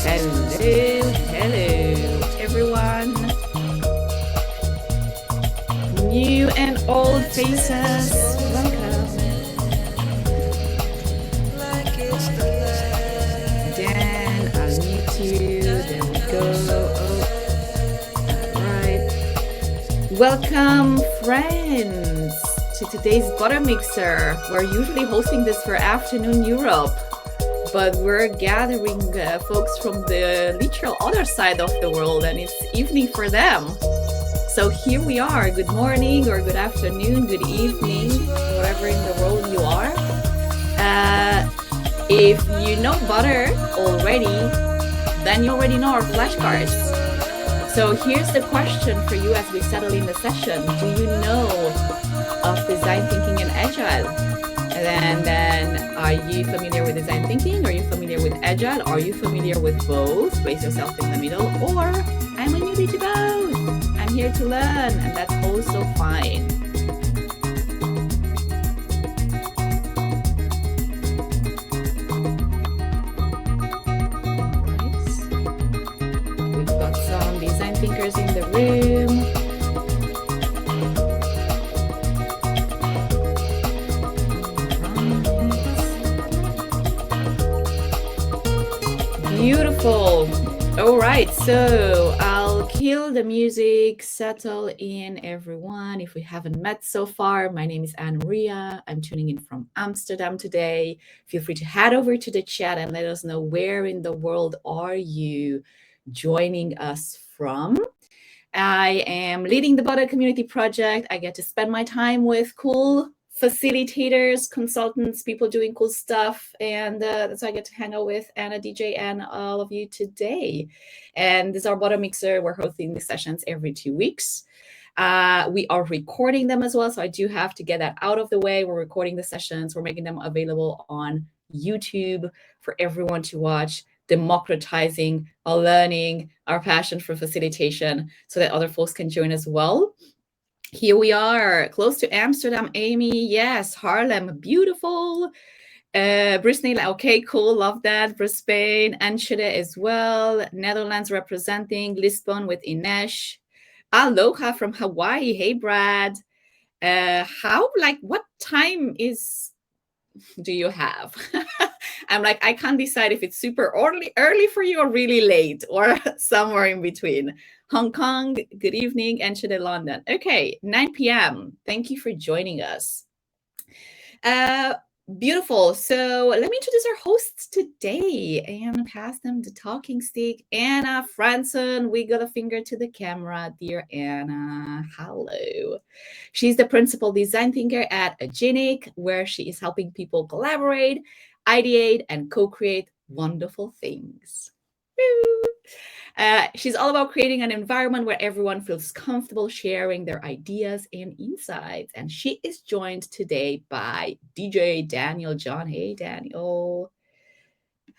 Hello, everyone. New and old faces, welcome. Dan, I'll mute you. There we go. All right. Welcome, friends, to today's ButterMixer. We're usually hosting this for afternoon Europe, but we're gathering folks from the literal other side of the world, and it's evening for them. So here we are. Good morning or good afternoon, good evening, wherever in the world you are. If you know Butter already, then you already know our flashcards. So here's the question for you as we settle in the session. Do you know of Design Thinking and Agile? And then are you familiar with Design Thinking? Are you familiar with Agile? Are you familiar with both? Place yourself in the middle. Or I'm a newbie to both. I'm here to learn, and that's also fine. Nice. We've got some design thinkers in the room. Beautiful. All right, so I'll kill the music, settle in, everyone. If we haven't met so far, my name is Anne-Maria. I'm tuning in from Amsterdam today. Feel free to head over to the chat and let us know where in the world are you joining us from. I am leading the Butter Community Project. I get to spend my time with cool facilitators, consultants, people doing cool stuff, and that's why I get to hang out with Anna, DJ, and all of you today. And this is our ButterMixer. We're hosting these sessions every 2 weeks. We are recording them as well, so I do have to get that out of the way. We're recording the sessions. We're making them available on YouTube for everyone to watch, democratizing our learning, our passion for facilitation, so that other folks can join as well. Here we are, close to Amsterdam, Amy. Yes, Harlem, beautiful. Brisbane, okay, cool, love that. Brisbane, Enschede as well. Netherlands representing, Lisbon with Ines. Aloha from Hawaii. Hey, Brad. What time do you have? I'm like, I can't decide if it's super early for you or really late or somewhere in between. Hong Kong, good evening, Enschede, London. Okay, 9 p.m. Thank you for joining us. Beautiful. So let me introduce our hosts today and pass them the talking stick. Anna Franson, wiggle a finger to the camera. Dear Anna, hello. She's the principal design thinker at Aginic, where she is helping people collaborate, ideate, and co-create wonderful things. She's all about creating an environment where everyone feels comfortable sharing their ideas and insights. And she is joined today by DJ Daniel John. Hey, Daniel.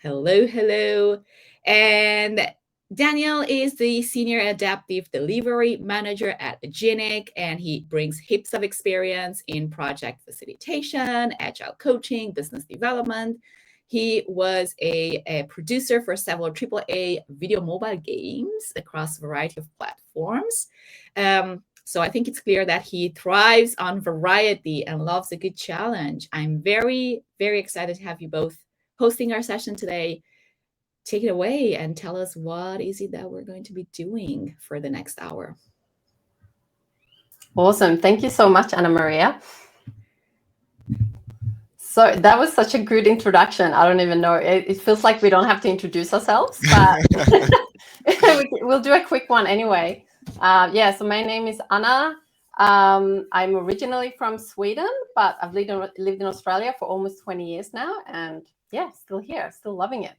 Hello. And Daniel is the Senior Adaptive Delivery Manager at Aginic, and he brings heaps of experience in project facilitation, agile coaching, business development. He was a producer for several AAA video mobile games across a variety of platforms. So I think it's clear that he thrives on variety and loves a good challenge. I'm very, very excited to have you both hosting our session today. Take it away and tell us what is it that we're going to be doing for the next hour. Awesome. Thank you so much, Anna-Maria. So that was such a good introduction. I don't even know. It feels like we don't have to introduce ourselves, but we'll do a quick one anyway. So my name is Anna. I'm originally from Sweden, but I've lived in Australia for almost 20 years now. And yeah, still here, still loving it.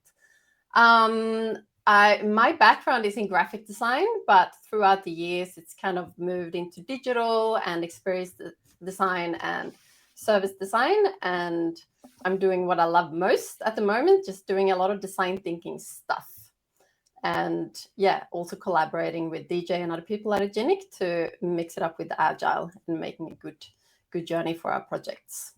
My background is in graphic design, but throughout the years, it's kind of moved into digital and experience design and service design, and I'm doing what I love most at the moment, just doing a lot of design thinking stuff. And yeah, also collaborating with DJ and other people at Aginic to mix it up with Agile and making a good journey for our projects.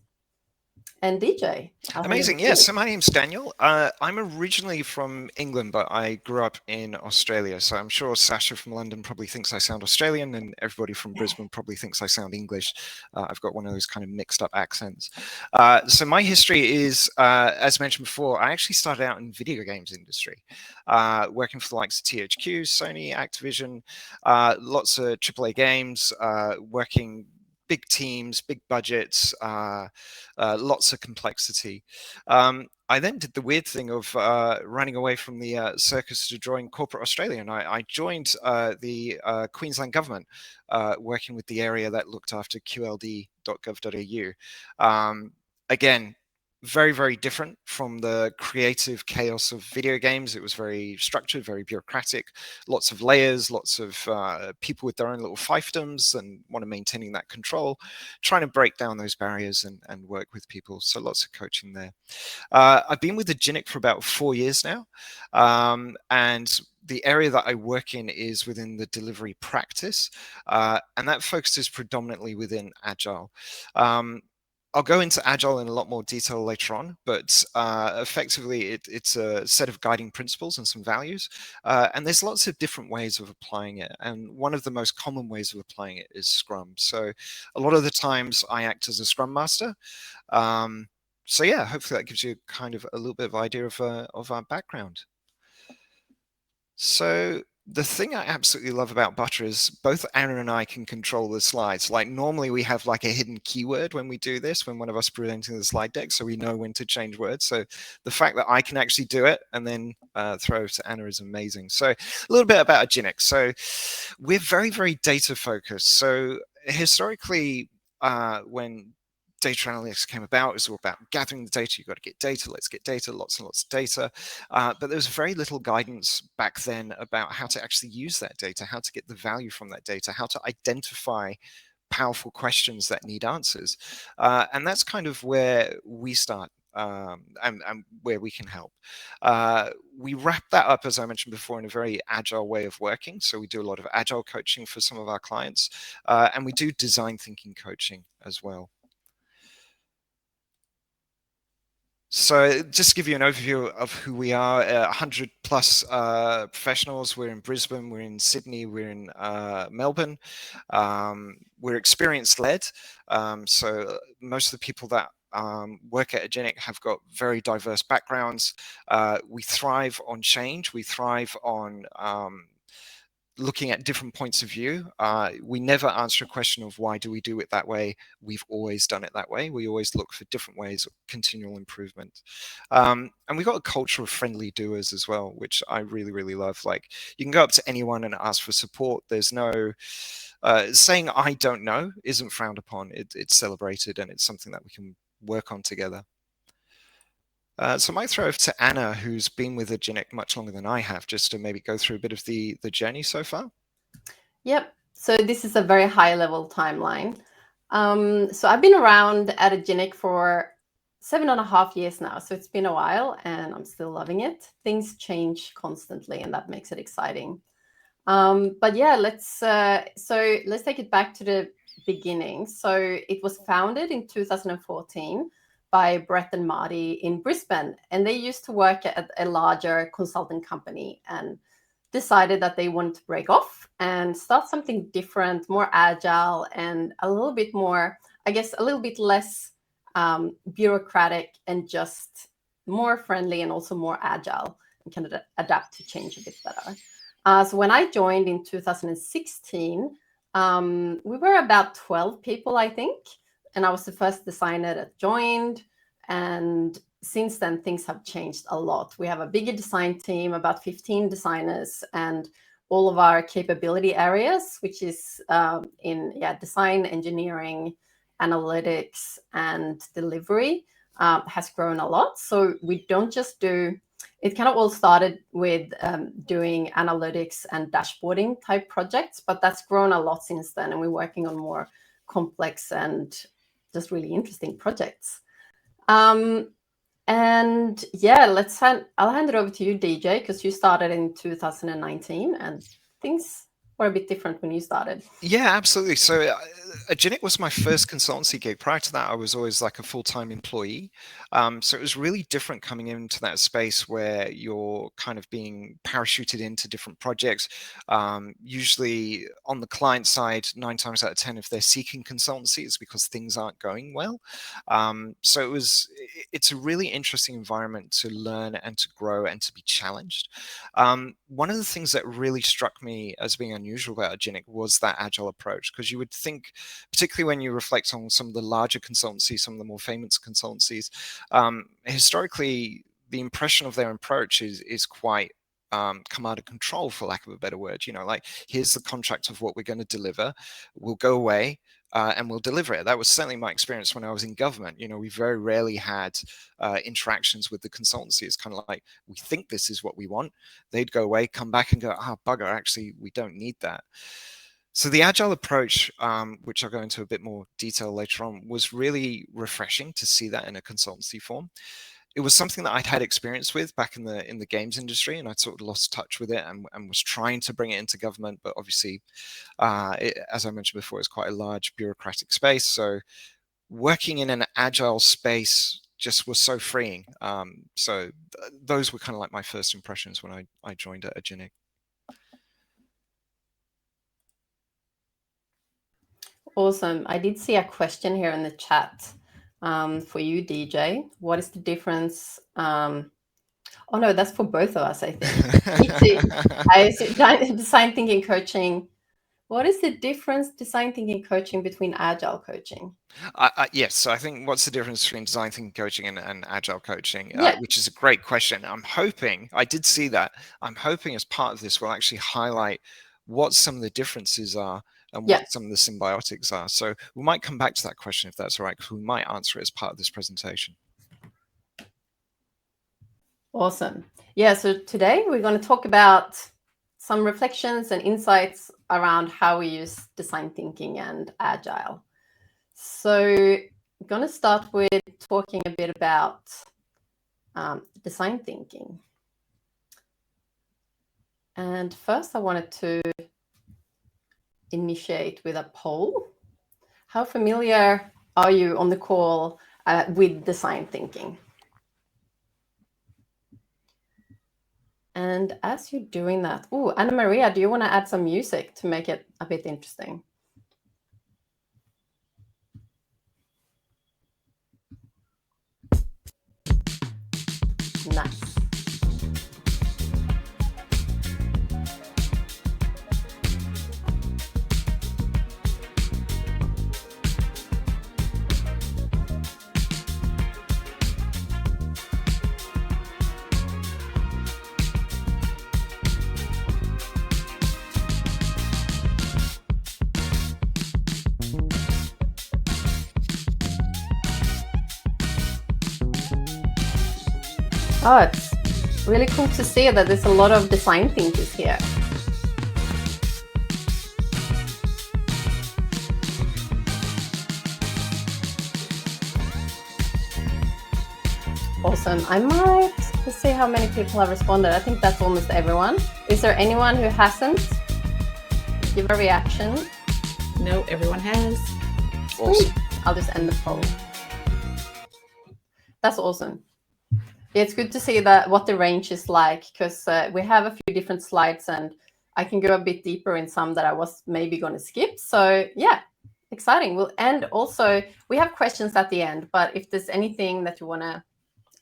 And DJ, I'll hand Amazing. over to Yeah. you. So my name's Daniel. I'm originally from England, but I grew up in Australia. So I'm sure Sasha from London probably thinks I sound Australian, and everybody from Brisbane probably thinks I sound English. I've got one of those kind of mixed up accents. So my history is, as mentioned before, I actually started out in video games industry, working for the likes of THQ, Sony, Activision, lots of AAA games, working big teams, big budgets, lots of complexity. I then did the weird thing of running away from the circus to join corporate Australia, and I joined the Queensland government, working with the area that looked after qld.gov.au. Again, very, very different from the creative chaos of video games. It was very structured, very bureaucratic, lots of layers, lots of people with their own little fiefdoms and want to maintaining that control, trying to break down those barriers and work with people. So lots of coaching there. I've been with Aginic for about 4 years now. And the area that I work in is within the delivery practice, and that focuses predominantly within Agile. I'll go into Agile in a lot more detail later on, but effectively it's a set of guiding principles and some values. And there's lots of different ways of applying it. And one of the most common ways of applying it is Scrum. So a lot of the times I act as a Scrum Master. So yeah, hopefully that gives you kind of a little bit of idea of our background. So the thing I absolutely love about Butter is both Anna and I can control the slides. Like normally we have like a hidden keyword when we do this, when one of us presenting the slide deck, so we know when to change words. So the fact that I can actually do it and then throw to Anna is amazing. So a little bit about Aginic. So we're very, very data focused. So historically, when data analytics came about, it was all about gathering the data. You've got to get data. Let's get data, lots and lots of data. But there was very little guidance back then about how to actually use that data, how to get the value from that data, how to identify powerful questions that need answers. And that's kind of where we start. And where we can help. We wrap that up, as I mentioned before, in a very agile way of working. So we do a lot of agile coaching for some of our clients, and we do design thinking coaching as well. So just to give you an overview of who we are, 100 plus professionals. We're in Brisbane, we're in Sydney, we're in Melbourne. We're experience-led. So most of the people that work at Aginic have got very diverse backgrounds. We thrive on change. We thrive on looking at different points of view. We never answer a question of why do we do it that way. We've always done it that way. We always look for different ways of continual improvement. And we've got a culture of friendly doers as well, which I really, really love. Like you can go up to anyone and ask for support. There's no saying I don't know isn't frowned upon. It's celebrated, and it's something that we can work on together. So I might throw over to Anna, who's been with Aginic much longer than I have, just to maybe go through a bit of the journey so far. Yep. So this is a very high level timeline. So I've been around at Aginic for 7.5 years now. So it's been a while and I'm still loving it. Things change constantly and that makes it exciting. But yeah, let's take it back to the beginning. So it was founded in 2014 by Brett and Marty in Brisbane, and they used to work at a larger consulting company and decided that they wanted to break off and start something different, more agile, and a little bit more, I guess, a little bit less bureaucratic and just more friendly and also more agile and kind of adapt to change a bit better. So when I joined in 2016, we were about 12 people, I think, and I was the first designer that joined. And since then, things have changed a lot. We have a bigger design team, about 15 designers, and all of our capability areas, which is in design, engineering, analytics, and delivery, has grown a lot. So we don't just do, it kind of all started with doing analytics and dashboarding type projects, but that's grown a lot since then. And we're working on more complex and just really interesting projects. And yeah, I'll hand it over to you, DJ, because you started in 2019 and things or a bit different when you started? Yeah, absolutely. So Aginic was my first consultancy gig. Prior to that, I was always like a full-time employee. So it was really different coming into that space where you're kind of being parachuted into different projects. Usually on the client side, 9 times out of 10, if they're seeking consultancy, it's because things aren't going well. So it's a really interesting environment to learn and to grow and to be challenged. One of the things that really struck me as being unusual about Aginic was that agile approach, because you would think, particularly when you reflect on some of the larger consultancies, some of the more famous consultancies, historically, the impression of their approach is quite come out of control, for lack of a better word. Like, here's the contract of what we're going to deliver, we'll go away and we'll deliver it. That was certainly my experience when I was in government. We very rarely had interactions with the consultancy. It's kind of like, we think this is what we want. They'd go away, come back and go, bugger, actually, we don't need that. So the agile approach, which I'll go into a bit more detail later on, was really refreshing to see that in a consultancy form. It was something that I'd had experience with back in the games industry, and I'd sort of lost touch with it and was trying to bring it into government. But obviously, as I mentioned before, it's quite a large bureaucratic space. So working in an agile space just was so freeing. So those were kind of like my first impressions when I joined at Aginic. Awesome. I did see a question here in the chat for you, DJ. What is the difference? Oh no, that's for both of us, I think. I see design thinking coaching. What is the difference, design thinking coaching, between agile coaching? Yes, so I think what's the difference between design thinking coaching and agile coaching, Yeah. which is a great question. I'm hoping, I did see that, I'm hoping as part of this we'll actually highlight what some of the differences are and what some of the symbiotics are. So we might come back to that question if that's all right, because we might answer it as part of this presentation. Awesome. Yeah, so today we're going to talk about some reflections and insights around how we use design thinking and agile. So I'm going to start with talking a bit about design thinking. And first I wanted to initiate with a poll. How familiar are you on the call with design thinking? And as you're doing that, Anna Maria, do you want to add some music to make it a bit interesting? Nice. Oh, it's really cool to see that there's a lot of design thinkers here. Awesome. I might see how many people have responded. I think that's almost everyone. Is there anyone who hasn't? Give a reaction. No, everyone has. Awesome. I'll just end the poll. That's awesome. It's good to see that what the range is like, because we have a few different slides and I can go a bit deeper in some that I was maybe going to skip. So yeah, exciting. And also we have questions at the end, but if there's anything that you want to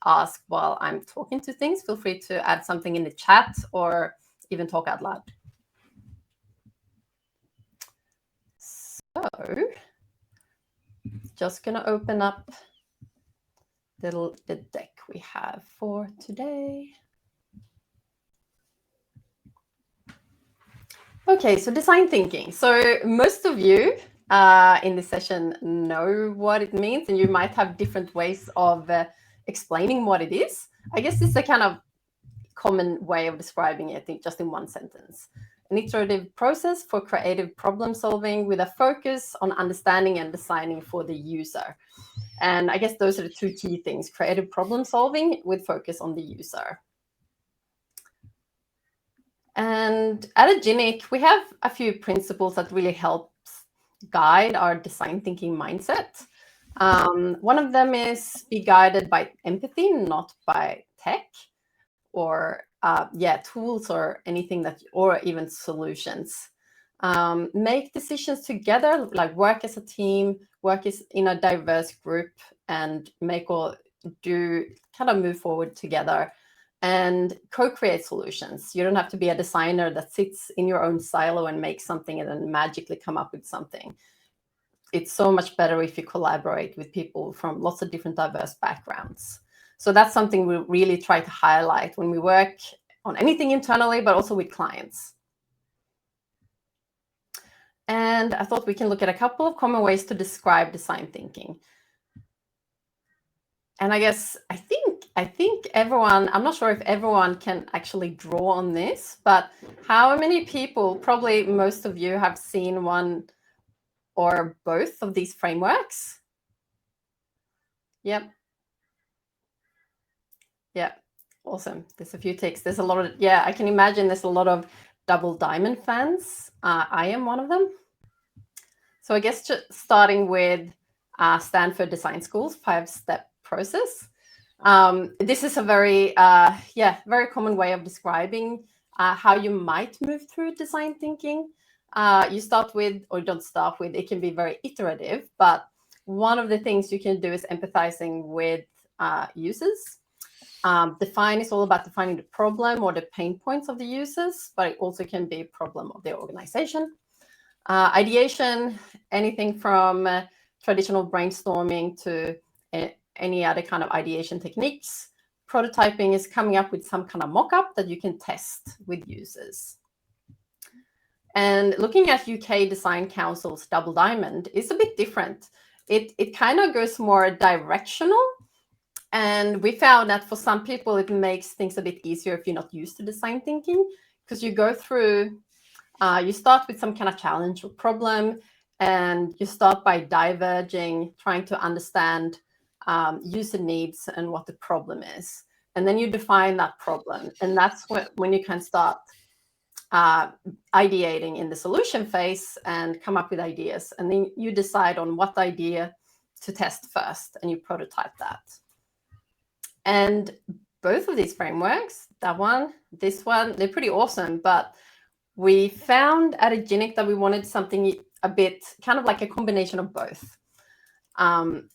ask while I'm talking to things, feel free to add something in the chat or even talk out loud. So just going to open up the deck we have for today. Okay, so design thinking. So most of you in this session know what it means, and you might have different ways of explaining what it is. I guess it's a kind of common way of describing it just in one sentence. An iterative process for creative problem solving with a focus on understanding and designing for the user. And I guess those are the two key things: creative problem solving with focus on the user. And at Aginic, we have a few principles that really helps guide our design thinking mindset. One of them is be guided by empathy, not by tech or tools or anything or even solutions. Make decisions together, like work as a team, work in a diverse group, and make or do kind of move forward together and co-create solutions. You don't have to be a designer that sits in your own silo and makes something and then magically come up with something. It's so much better if you collaborate with people from lots of different diverse backgrounds. So that's something we really try to highlight when we work on anything internally, but also with clients. And I thought we can look at a couple of common ways to describe design thinking. And I think everyone, I'm not sure if everyone can actually draw on this, but how many people, probably most of you, have seen one or both of these frameworks? Yep. Awesome. There's a few ticks. There's a lot of, I can imagine there's a lot of double diamond fans. I am one of them. So I guess just starting with Stanford Design School's 5-step process. This is a very common way of describing how you might move through design thinking. You start with, or don't start with, it can be very iterative, but one of the things you can do is empathizing with users. Define is all about defining the problem or the pain points of the users, but it also can be a problem of the organization. Ideation, anything from traditional brainstorming to any other kind of ideation techniques. Prototyping is coming up with some kind of mock-up that you can test with users. And looking at UK Design Council's Double Diamond is a bit different. It kind of goes more directional. And we found that for some people, it makes things a bit easier if you're not used to design thinking, because you go through, you start with some kind of challenge or problem, and you start by diverging, trying to understand user needs and what the problem is. And then you define that problem. And that's when you can start ideating in the solution phase and come up with ideas. And then you decide on what idea to test first, and you prototype that. And both of these frameworks, that one, this one, they're pretty awesome. But we found at Aginic that we wanted something a bit kind of like a combination of both. And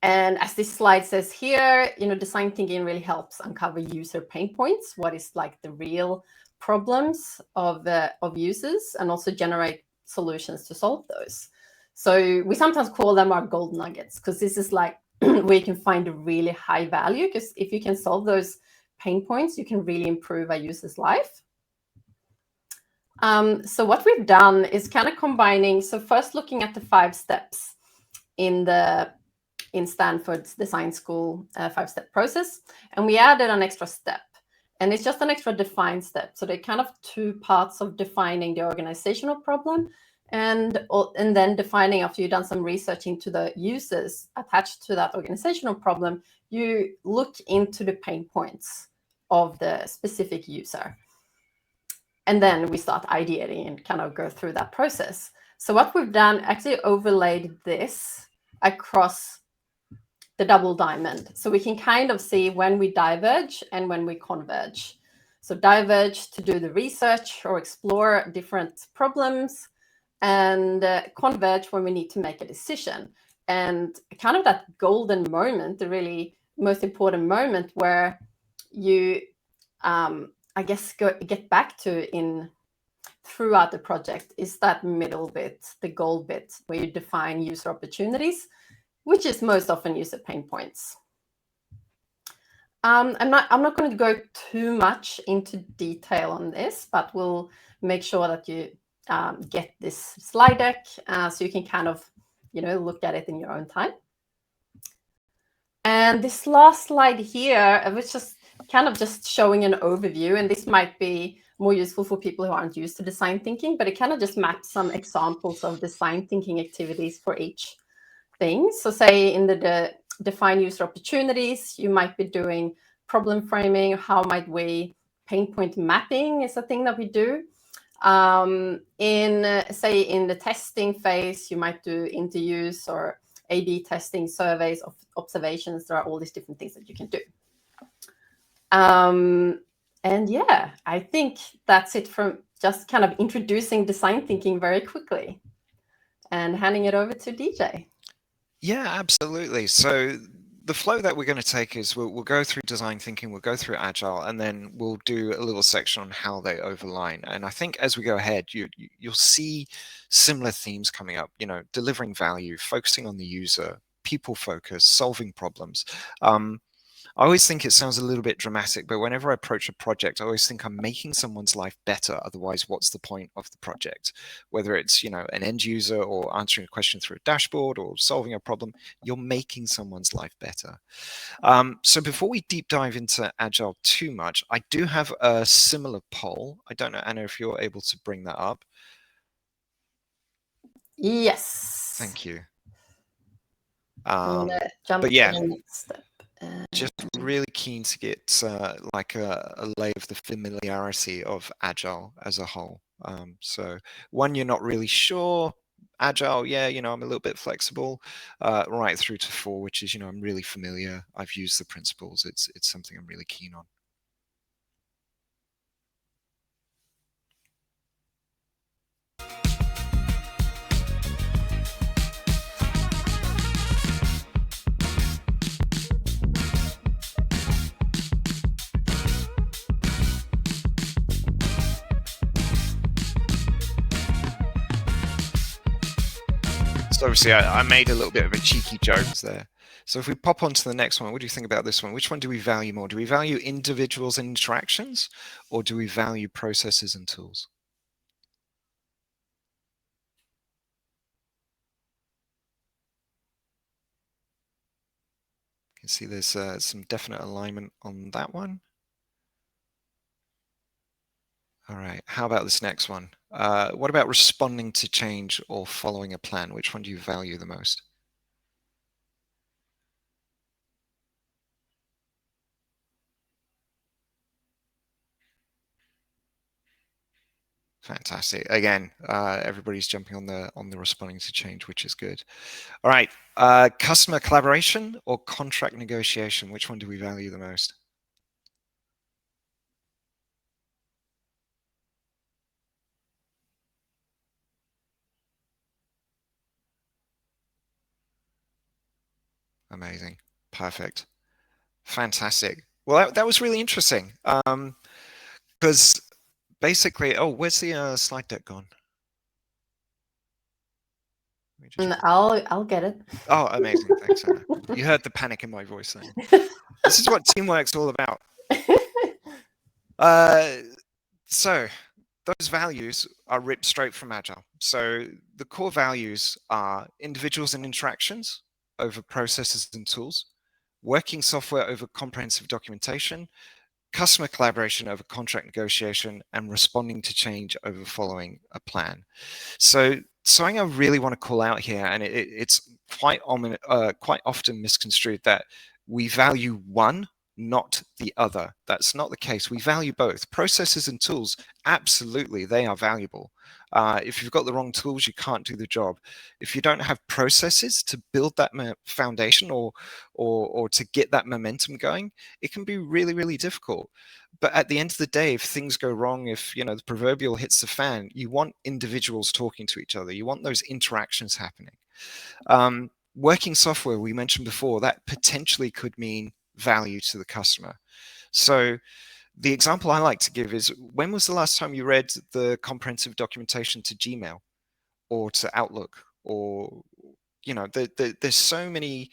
as this slide says here, design thinking really helps uncover user pain points. What is like the real problems of users, and also generate solutions to solve those. So we sometimes call them our gold nuggets, because this is like where you can find a really high value, because if you can solve those pain points, you can really improve a user's life. So what we've done is kind of combining, so first looking at the 5 steps in Stanford's Design School 5-step process, and we added an extra step, and it's just an extra define step. So they're kind of 2 parts of defining the organizational problem, and then defining, after you've done some research into the users attached to that organizational problem, you look into the pain points of the specific user. And then we start ideating and kind of go through that process. So what we've done, actually overlaid this across the double diamond. So we can kind of see when we diverge and when we converge. So diverge to do the research or explore different problems, and converge when we need to make a decision. And kind of that golden moment, the really most important moment where you, I guess, get back to throughout the project, is that middle bit, the gold bit, where you define user opportunities, which is most often user pain points. I'm not going to go too much into detail on this, but we'll make sure that you get this slide deck so you can kind of, look at it in your own time. And this last slide here, which is kind of just showing an overview, and this might be more useful for people who aren't used to design thinking, but it kind of just maps some examples of design thinking activities for each thing. So say in the define user opportunities, you might be doing problem framing. How might we pain point mapping is a thing that we do. Say in the testing phase, you might do interviews or A/B testing, surveys of observations. There are all these different things that you can do. And yeah, I think that's it from just kind of introducing design thinking very quickly and handing it over to DJ. Yeah, absolutely. So the flow that we're going to take is we'll go through design thinking, we'll go through agile, and then we'll do a little section on how they overline. And I think as we go ahead, you'll see similar themes coming up, delivering value, focusing on the user, people focus, solving problems. I always think it sounds a little bit dramatic, but whenever I approach a project, I always think I'm making someone's life better. Otherwise, what's the point of the project? Whether it's, an end user or answering a question through a dashboard or solving a problem, you're making someone's life better. So before we deep dive into Agile too much, I do have a similar poll. I don't know, Anna, if you're able to bring that up. Yes. Thank you. Jump but yeah. to the next step. Just really keen to get like a lay of the familiarity of Agile as a whole. So one, you're not really sure. Agile, yeah, I'm a little bit flexible, right through to 4, which is, I'm really familiar. I've used the principles. It's something I'm really keen on. So obviously I made a little bit of a cheeky joke there. So if we pop on to the next one, what do you think about this one? Which one do we value more? Do we value individuals and interactions, or do we value processes and tools? You can see there's some definite alignment on that one. All right, how about this next one? What about responding to change or following a plan? Which one do you value the most? Fantastic. Again, everybody's jumping on the responding to change, which is good. All right, customer collaboration or contract negotiation? Which one do we value the most? Amazing. Perfect. Fantastic. Well, that was really interesting. Because basically, where's the slide deck gone? I'll get it. Oh, amazing. Thanks, Anna. You heard the panic in my voice then. This is what teamwork's all about. So those values are ripped straight from Agile. So the core values are individuals and interactions over processes and tools, working software over comprehensive documentation, customer collaboration over contract negotiation, and responding to change over following a plan. So something I really want to call out here, and it's quite often misconstrued, that we value one, not the other. That's not the case. We value both. Processes and tools, absolutely, they are valuable. If you've got the wrong tools, you can't do the job. If you don't have processes to build that foundation or to get that momentum going, it can be really, really difficult. But at the end of the day, if things go wrong, if the proverbial hits the fan, you want individuals talking to each other. You want those interactions happening. Working software, we mentioned before, that potentially could mean value to the customer. So the example I like to give is, when was the last time you read the comprehensive documentation to Gmail or to Outlook? Or, there's so many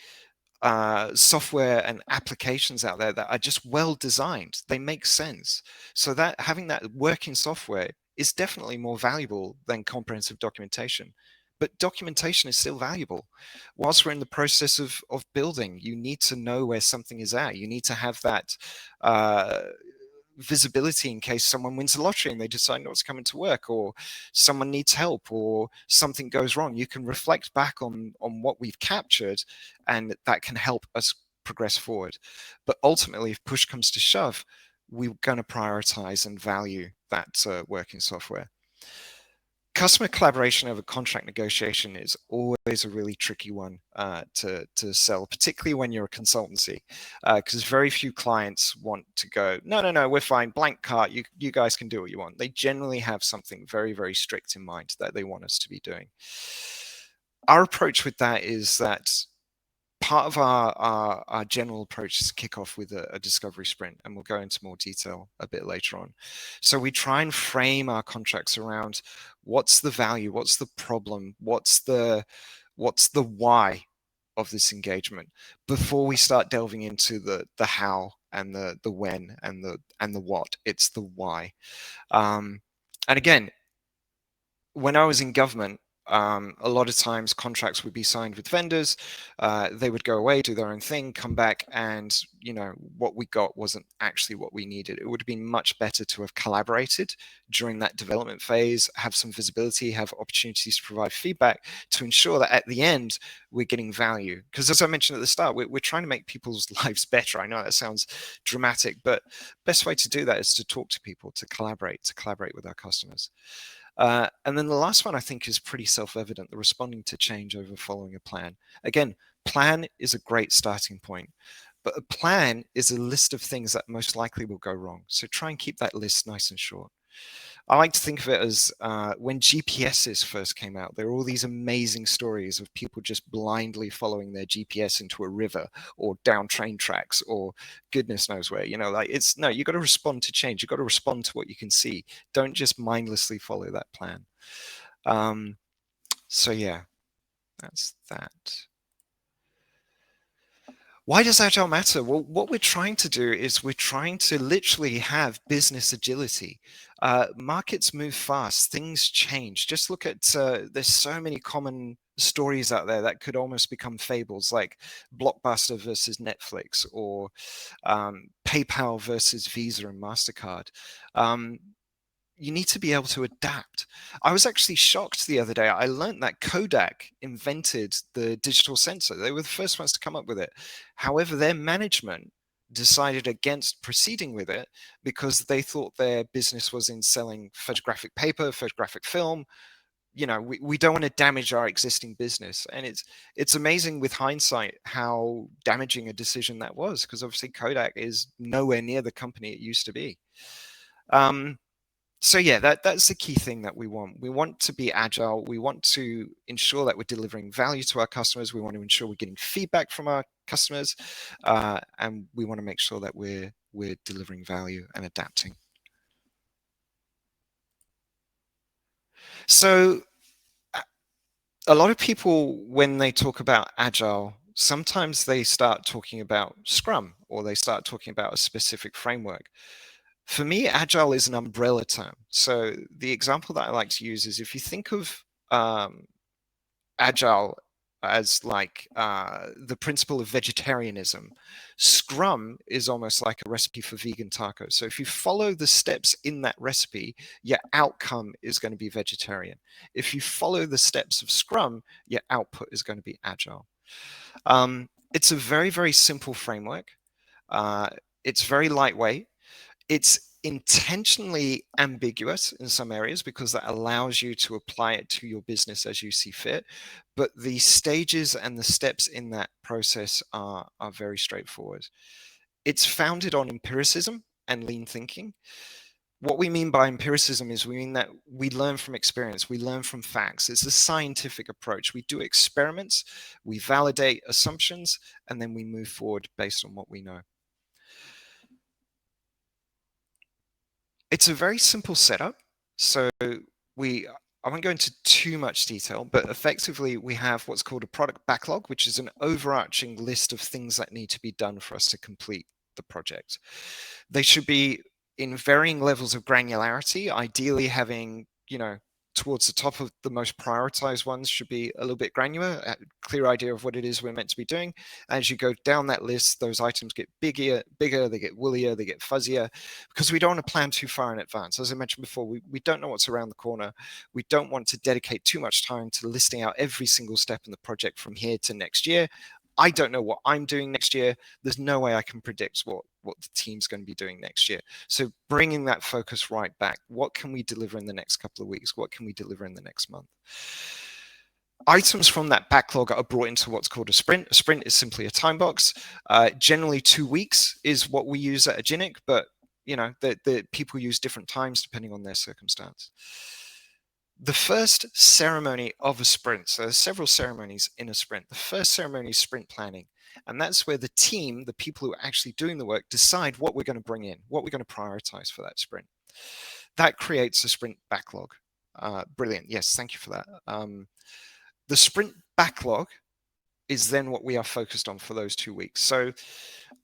software and applications out there that are just well designed. They make sense. So that having that working software is definitely more valuable than comprehensive documentation. But documentation is still valuable. Whilst we're in the process of building, you need to know where something is at. You need to have that visibility in case someone wins the lottery and they decide not to come into work, or someone needs help, or something goes wrong. You can reflect back on what we've captured, and that can help us progress forward. But ultimately, if push comes to shove, we're going to prioritize and value that working software. Customer collaboration over contract negotiation is always a really tricky one to sell, particularly when you're a consultancy, because very few clients want to go, no, we're fine, blank cart, you guys can do what you want. They generally have something very, very strict in mind that they want us to be doing. Our approach with that is that part of our general approach is to kick off with a discovery sprint, and we'll go into more detail a bit later on. So we try and frame our contracts around what's the value, what's the problem, what's the why of this engagement before we start delving into the how and the when and the what. It's the why. And again, when I was in government, a lot of times contracts would be signed with vendors. They would go away, do their own thing, come back, and what we got wasn't actually what we needed. It would have been much better to have collaborated during that development phase, have some visibility, have opportunities to provide feedback to ensure that at the end we're getting value. Because as I mentioned at the start, we're trying to make people's lives better. I know that sounds dramatic, but best way to do that is to talk to people, to collaborate with our customers. And then the last one I think is pretty self-evident, the responding to change over following a plan. Again, plan is a great starting point, but a plan is a list of things that most likely will go wrong. So try and keep that list nice and short. I like to think of it as when GPSs first came out, there were all these amazing stories of people just blindly following their GPS into a river or down train tracks or goodness knows where. You got to respond to change. You've got to respond to what you can see. Don't just mindlessly follow that plan. So yeah, that's that. Why does Agile matter? Well, what we're trying to do is we're trying to literally have business agility. Markets move fast, things change. Just look at, there's so many common stories out there that could almost become fables, like Blockbuster versus Netflix, or PayPal versus Visa and MasterCard. You need to be able to adapt. I was actually shocked the other day. I learned that Kodak invented the digital sensor. They were the first ones to come up with it. However, their management decided against proceeding with it because they thought their business was in selling photographic paper, photographic film. We don't want to damage our existing business. And it's amazing with hindsight how damaging a decision that was, because obviously Kodak is nowhere near the company it used to be. So yeah, that's the key thing that we want. We want to be agile. We want to ensure that we're delivering value to our customers. We want to ensure we're getting feedback from our customers, and we want to make sure that we're delivering value and adapting. So a lot of people, when they talk about agile, sometimes they start talking about Scrum, or they start talking about a specific framework. For me, agile is an umbrella term. So the example that I like to use is if you think of agile as like the principle of vegetarianism, Scrum is almost like a recipe for vegan tacos. So if you follow the steps in that recipe, your outcome is going to be vegetarian. If you follow the steps of Scrum, your output is going to be agile. It's a very, very simple framework. It's very lightweight. It's intentionally ambiguous in some areas because that allows you to apply it to your business as you see fit. But the stages and the steps in that process are very straightforward. It's founded on empiricism and lean thinking. What we mean by empiricism is we mean that we learn from experience, we learn from facts. It's a scientific approach. We do experiments, we validate assumptions, and then we move forward based on what we know. It's a very simple setup. So I won't go into too much detail, but effectively we have what's called a product backlog, which is an overarching list of things that need to be done for us to complete the project. They should be in varying levels of granularity, ideally having, towards the top of the most prioritized ones should be a little bit granular, a clear idea of what it is we're meant to be doing. As you go down that list, those items get bigger, they get woollier, they get fuzzier, because we don't want to plan too far in advance. As I mentioned before, we don't know what's around the corner. We don't want to dedicate too much time to listing out every single step in the project from here to next year. I don't know what I'm doing next year. There's no way I can predict what the team's going to be doing next year. So bringing that focus right back. What can we deliver in the next couple of weeks? What can we deliver in the next month? Items from that backlog are brought into what's called a sprint. A sprint is simply a time box. Generally 2 weeks is what we use at Aginic, but the people use different times depending on their circumstance. The first ceremony of a sprint, so there's several ceremonies in a sprint. The first ceremony is sprint planning. And that's where the team, the people who are actually doing the work, decide what we're going to bring in, what we're going to prioritize for that sprint. That creates a sprint backlog. Brilliant. Yes, thank you for that. The sprint backlog is then what we are focused on for those 2 weeks. So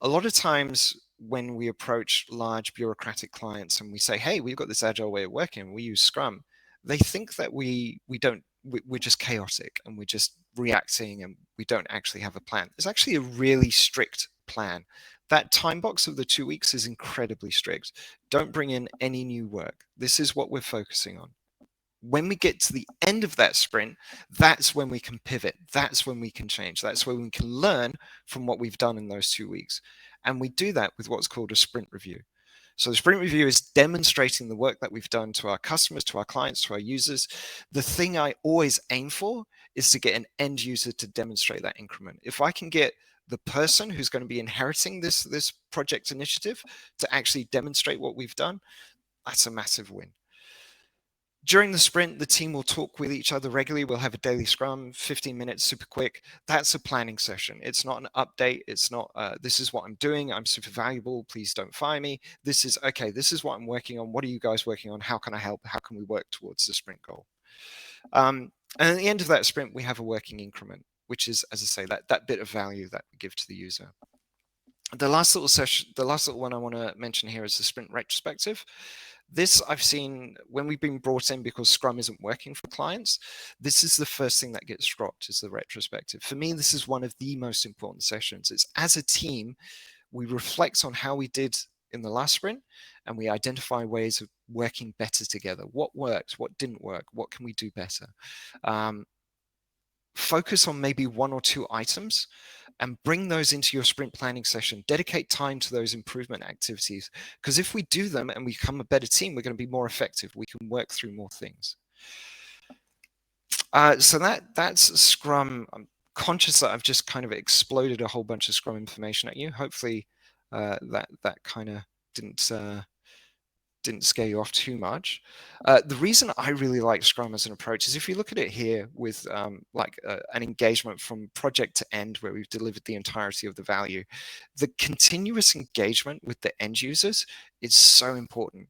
a lot of times when we approach large bureaucratic clients and we say, hey, we've got this agile way of working, we use Scrum, they think that we're just chaotic and we're just reacting and we don't actually have a plan. There's actually a really strict plan. That time box of the 2 weeks is incredibly strict. Don't bring in any new work. This is what we're focusing on. When we get to the end of that sprint, that's when we can pivot. That's when we can change. That's when we can learn from what we've done in those 2 weeks. And we do that with what's called a sprint review. So the sprint review is demonstrating the work that we've done to our customers, to our clients, to our users. The thing I always aim for is to get an end user to demonstrate that increment. If I can get the person who's going to be inheriting this project initiative to actually demonstrate what we've done, that's a massive win. During the sprint, the team will talk with each other regularly. We'll have a daily scrum, 15 minutes, super quick. That's a planning session. It's not an update. It's not, this is what I'm doing. I'm super valuable. Please don't fire me. This is, okay, this is what I'm working on. What are you guys working on? How can I help? How can we work towards the sprint goal? And at the end of that sprint, we have a working increment, which is, as I say, that bit of value that we give to the user. The last little session, the last little one I want to mention here is the sprint retrospective. This I've seen when we've been brought in because Scrum isn't working for clients. This is the first thing that gets dropped, is the retrospective. For me, this is one of the most important sessions. It's as a team, we reflect on how we did in the last sprint and we identify ways of working better together. What worked? What didn't work? What can we do better? Focus on maybe 1 or 2 items and bring those into your sprint planning session. Dedicate time to those improvement activities, because if we do them and we become a better team, we're going to be more effective. We can work through more things. So that's Scrum. I'm conscious that I've just kind of exploded a whole bunch of Scrum information at you. Hopefully that kind of didn't scare you off too much. The reason I really like Scrum as an approach is if you look at it here with an engagement from project to end where we've delivered the entirety of the value, the continuous engagement with the end users is so important.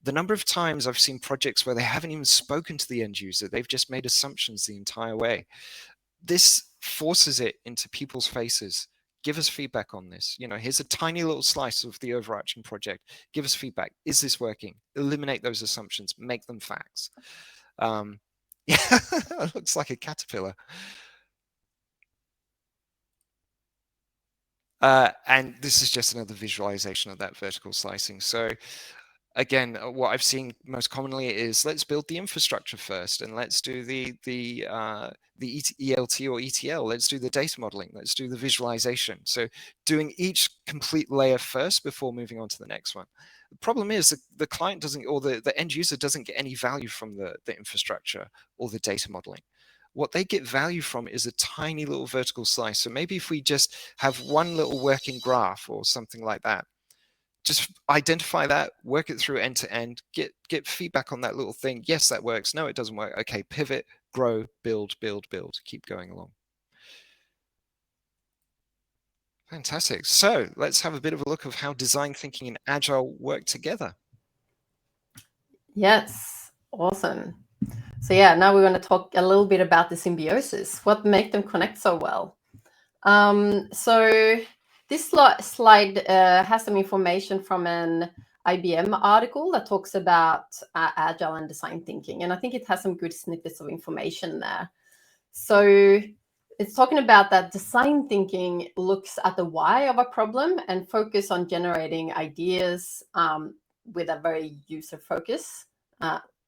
The number of times I've seen projects where they haven't even spoken to the end user, they've just made assumptions the entire way. This forces it into people's faces. Give us feedback on this. Here's a tiny little slice of the overarching project. Give us feedback. Is this working? Eliminate those assumptions. Make them facts. Yeah, it looks like a caterpillar. And this is just another visualization of that vertical slicing. So again, what I've seen most commonly is let's build the infrastructure first, and let's do the ELT or ETL. Let's do the data modeling. Let's do the visualization. So doing each complete layer first before moving on to the next one. The problem is that the client doesn't, or the end user doesn't get any value from the infrastructure or the data modeling. What they get value from is a tiny little vertical slice. So maybe if we just have one little working graph or something like that, just identify that, work it through end to end, get feedback on that little thing. Yes, that works. No, it doesn't work. Okay, pivot, grow, build, keep going along. Fantastic. So let's have a bit of a look of how design thinking and agile work together. Yes, awesome. So yeah, now we're going to talk a little bit about the symbiosis. What make them connect so well? So this slide has some information from an IBM article that talks about agile and design thinking, and I think it has some good snippets of information there. So it's talking about that design thinking looks at the why of a problem and focus on generating ideas with a very user focus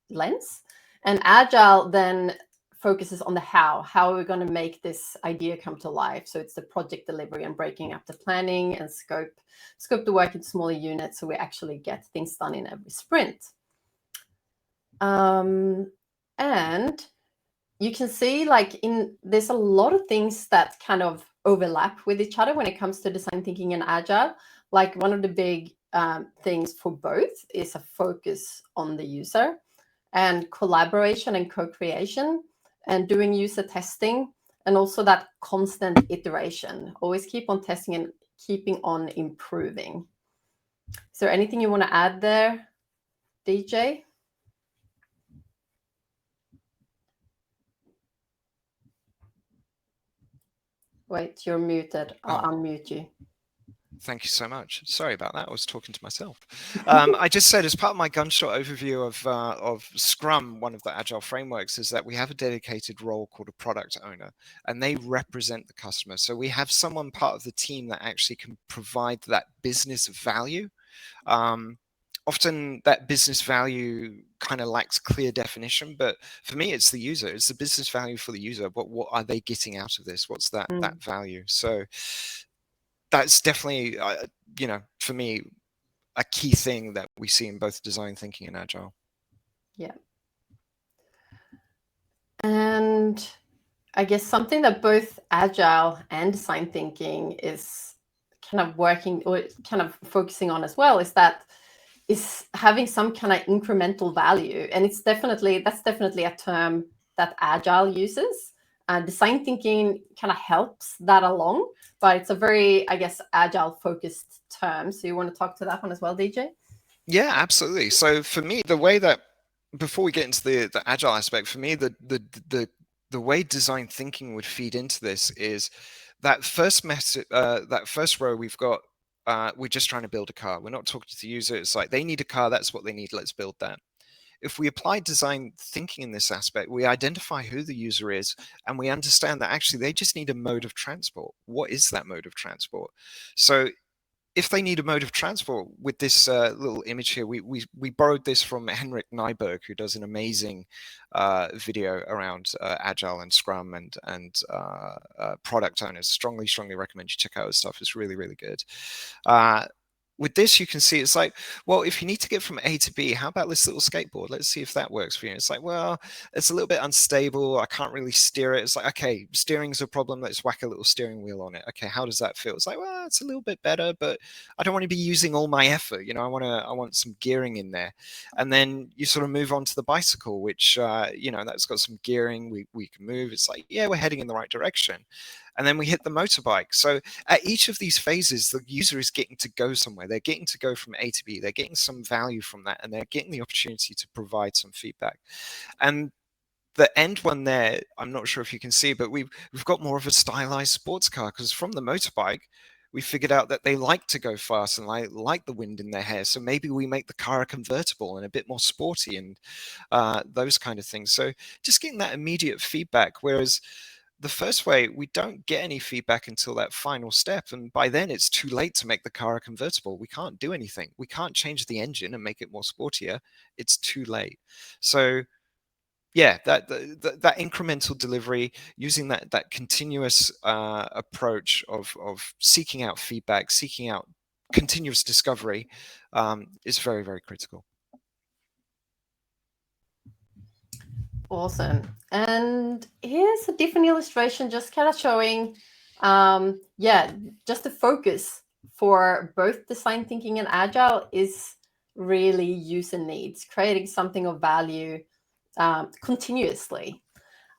lens. And agile then focuses on the how. How are we going to make this idea come to life? So it's the project delivery and breaking up the planning and scope the work into smaller units so we actually get things done in every sprint. And you can see there's a lot of things that kind of overlap with each other when it comes to design thinking and agile. Like one of the big things for both is a focus on the user and collaboration and co-creation and doing user testing, and also that constant iteration. Always keep on testing and keeping on improving. Is there anything you want to add there, DJ? Wait, you're muted. I'll unmute you. Thank you so much. Sorry about that. I was talking to myself. I just said, as part of my gunshot overview of Scrum, one of the Agile frameworks, is that we have a dedicated role called a product owner, and they represent the customer. So we have someone part of the team that actually can provide that business value. Often that business value kind of lacks clear definition, but for me, it's the user. It's the business value for the user. What are they getting out of this? What's that value? So that's definitely, for me, a key thing that we see in both design thinking and agile. Yeah. And I guess something that both agile and design thinking is kind of working or kind of focusing on as well is having some kind of incremental value. And that's definitely a term that agile uses. Design thinking kind of helps that along, but it's a very, I guess, agile focused term. So you want to talk to that one as well, DJ? Yeah, absolutely. So for me, the way that, before we get into the agile aspect, for me, the way design thinking would feed into this is that first row we've got, we're just trying to build a car. We're not talking to the user. It's like they need a car. That's what they need. Let's build that. If we apply design thinking in this aspect, we identify who the user is, and we understand that actually they just need a mode of transport. What is that mode of transport? So if they need a mode of transport, with this little image here, we borrowed this from Henrik Nyberg, who does an amazing video around Agile and Scrum and product owners. Strongly recommend you check out his stuff. It's really, really good. With this, you can see it's like, well, if you need to get from A to B, how about this little skateboard? Let's see if that works for you. It's like, well, it's a little bit unstable. I can't really steer it. It's like, okay, steering's a problem. Let's whack a little steering wheel on it. Okay, how does that feel? It's like, well, it's a little bit better, but I don't want to be using all my effort. I want some gearing in there. And then you sort of move on to the bicycle, which, that's got some gearing. We can move. It's like, yeah, we're heading in the right direction. And then we hit the motorbike. So at each of these phases, the user is getting to go somewhere. They're getting to go from A to B. They're getting some value from that, and they're getting the opportunity to provide some feedback. And the end one there, I'm not sure if you can see, but we've got more of a stylized sports car, because from the motorbike, we figured out that they like to go fast and like the wind in their hair. So maybe we make the car a convertible and a bit more sporty and those kind of things. So just getting that immediate feedback, whereas the first way, we don't get any feedback until that final step. And by then it's too late to make the car a convertible. We can't do anything. We can't change the engine and make it more sportier. It's too late. So yeah, that incremental delivery, using that continuous approach of seeking out feedback, seeking out continuous discovery is very, very critical. Awesome. And here's a different illustration, just kind of showing, just the focus for both design thinking and agile is really user needs, creating something of value continuously.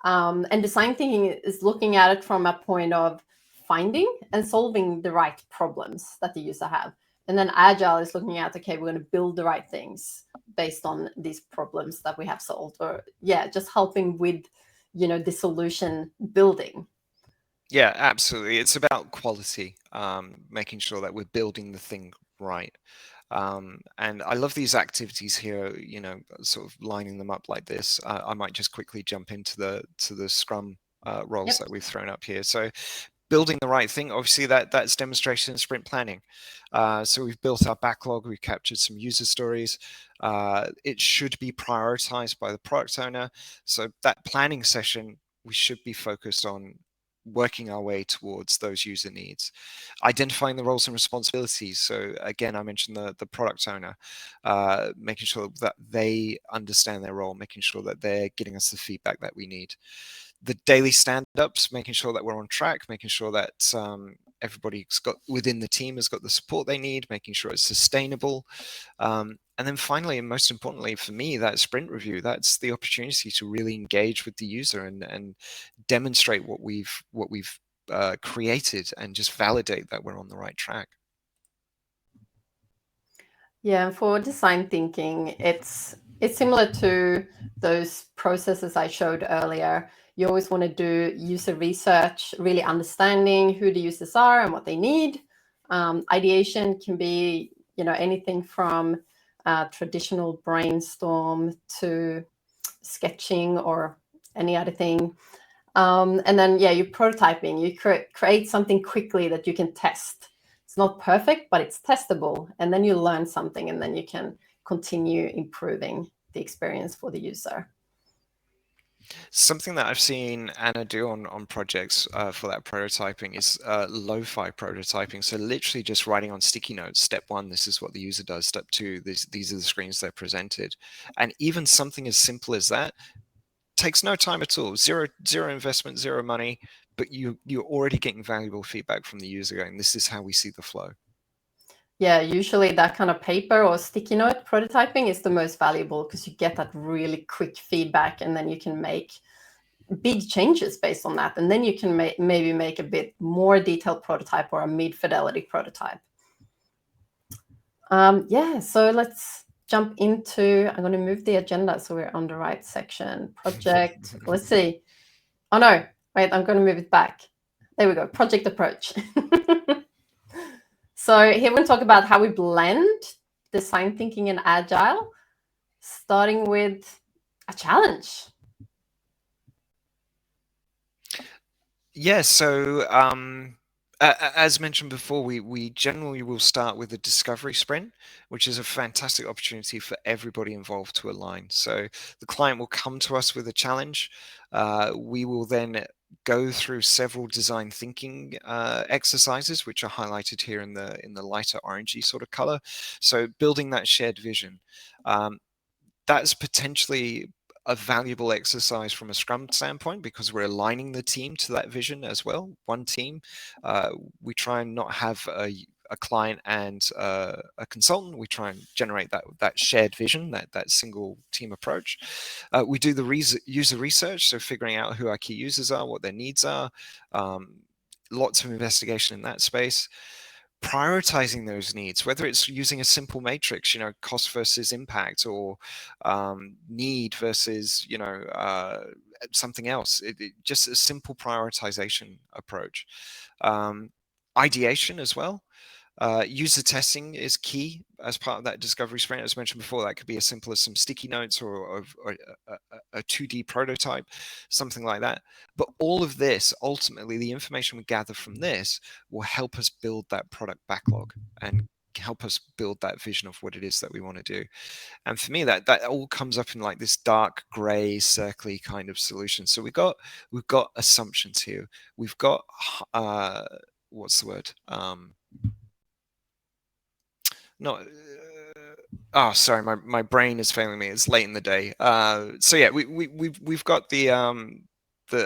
And design thinking is looking at it from a point of finding and solving the right problems that the user have. And then agile is looking at, okay, we're going to build the right things based on these problems that we have solved, or just helping with, the solution building. Yeah, absolutely. It's about quality, making sure that we're building the thing right. And I love these activities here, sort of lining them up like this. I might just quickly jump into the Scrum roles that we've thrown up here. So building the right thing, obviously that's demonstrated in sprint planning. So we've built our backlog, we've captured some user stories. It should be prioritized by the product owner. So that planning session, we should be focused on working our way towards those user needs, identifying the roles and responsibilities. So again, I mentioned the product owner, making sure that they understand their role, making sure that they're getting us the feedback that we need. The daily stand-ups, making sure that we're on track, making sure that everybody's got within the team has got the support they need, making sure it's sustainable. And then finally, and most importantly for me, that sprint review, that's the opportunity to really engage with the user and demonstrate what we've created and just validate that we're on the right track. Yeah, for design thinking, it's similar to those processes I showed earlier. You always want to do user research, really understanding who the users are and what they need. Ideation can be, anything from traditional brainstorm to sketching or any other thing. And then, you're prototyping. You create something quickly that you can test. It's not perfect, but it's testable. And then you learn something, and then you can continue improving the experience for the user. Something that I've seen Anna do on projects for that prototyping is lo-fi prototyping. So literally just writing on sticky notes. Step 1, this is what the user does. Step 2, these are the screens they're presented. And even something as simple as that takes no time at all. Zero investment, zero money, but you're already getting valuable feedback from the user going, this is how we see the flow. Yeah, usually that kind of paper or sticky note prototyping is the most valuable because you get that really quick feedback, and then you can make big changes based on that. And then you can maybe make a bit more detailed prototype or a mid-fidelity prototype. So let's jump into, I'm going to move the agenda so we're on the right section. Project, let's see. Oh no, wait, I'm going to move it back. There we go, project approach. So here we'll talk about how we blend design thinking and agile, starting with a challenge. Yeah, so as mentioned before, we generally will start with a discovery sprint, which is a fantastic opportunity for everybody involved to align. So the client will come to us with a challenge. We will then go through several design thinking exercises, which are highlighted here in the lighter orangey sort of color. So building that shared vision. That's potentially a valuable exercise from a Scrum standpoint because we're aligning the team to that vision as well. One team. We try and not have a client and a consultant. We try and generate that shared vision, that single team approach. We do the user research, so figuring out who our key users are, what their needs are. Lots of investigation in that space. Prioritizing those needs, whether it's using a simple matrix, cost versus impact, or need versus, something else. Just a simple prioritization approach. Ideation as well. User testing is key as part of that discovery sprint. As mentioned before, that could be as simple as some sticky notes or a 2D prototype, something like that. But all of this, ultimately, the information we gather from this will help us build that product backlog and help us build that vision of what it is that we want to do. And for me, that all comes up in like this dark gray circly kind of solution. So we've got assumptions here. We've got what's the word? Sorry, my brain is failing me. It's late in the day. So yeah, we've got the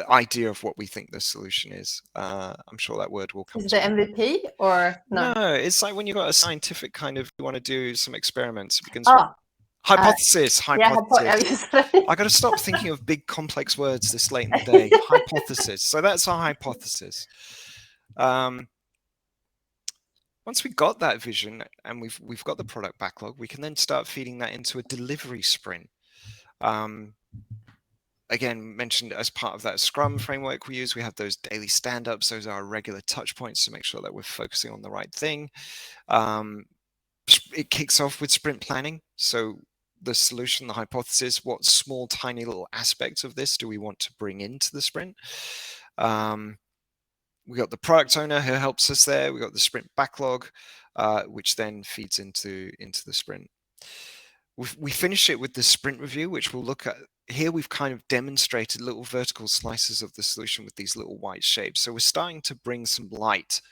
idea of what we think the solution is. I'm sure that word will come. Is the MVP or no? No, it's like when you've got a scientific kind of, you want to do some experiments. It begins with hypothesis. Hypothesis. Yeah, I got to stop thinking of big complex words this late in the day. Hypothesis. So that's our hypothesis. Once we got that vision and we've got the product backlog, we can then start feeding that into a delivery sprint. Again, mentioned as part of that Scrum framework we use, we have those daily stand-ups. Those are our regular touch points to make sure that we're focusing on the right thing. It kicks off with sprint planning. So the solution, the hypothesis, what small, tiny little aspects of this do we want to bring into the sprint? We got the product owner who helps us there. We got the sprint backlog, which then feeds into the sprint. We finish it with the sprint review, which we'll look at. Here we've kind of demonstrated little vertical slices of the solution with these little white shapes. So we're starting to bring some light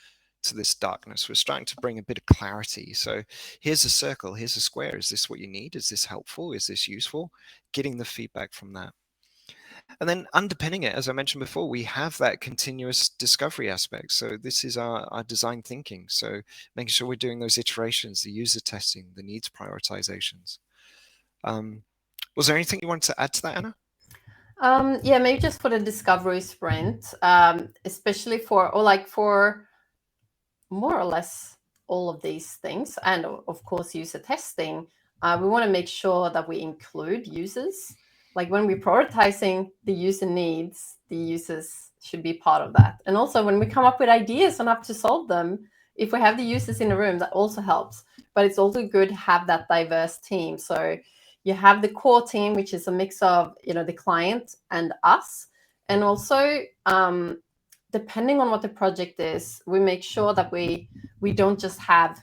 to this darkness. We're starting to bring a bit of clarity. So here's a circle, here's a square. Is this what you need? Is this helpful? Is this useful? Getting the feedback from that. And then underpinning it, as I mentioned before, we have that continuous discovery aspect. So this is our design thinking. So making sure we're doing those iterations, the user testing, the needs prioritizations. Was there anything you wanted to add to that, Anna? Yeah, maybe just for the discovery sprint, especially for more or less all of these things, and of course user testing, we want to make sure that we include users. Like when we're prioritizing the user needs, the users should be part of that. And also when we come up with ideas on how to solve them, if we have the users in the room, that also helps. But it's also good to have that diverse team. So you have the core team, which is a mix of, the client and us. And also, depending on what the project is, we make sure that we don't just have,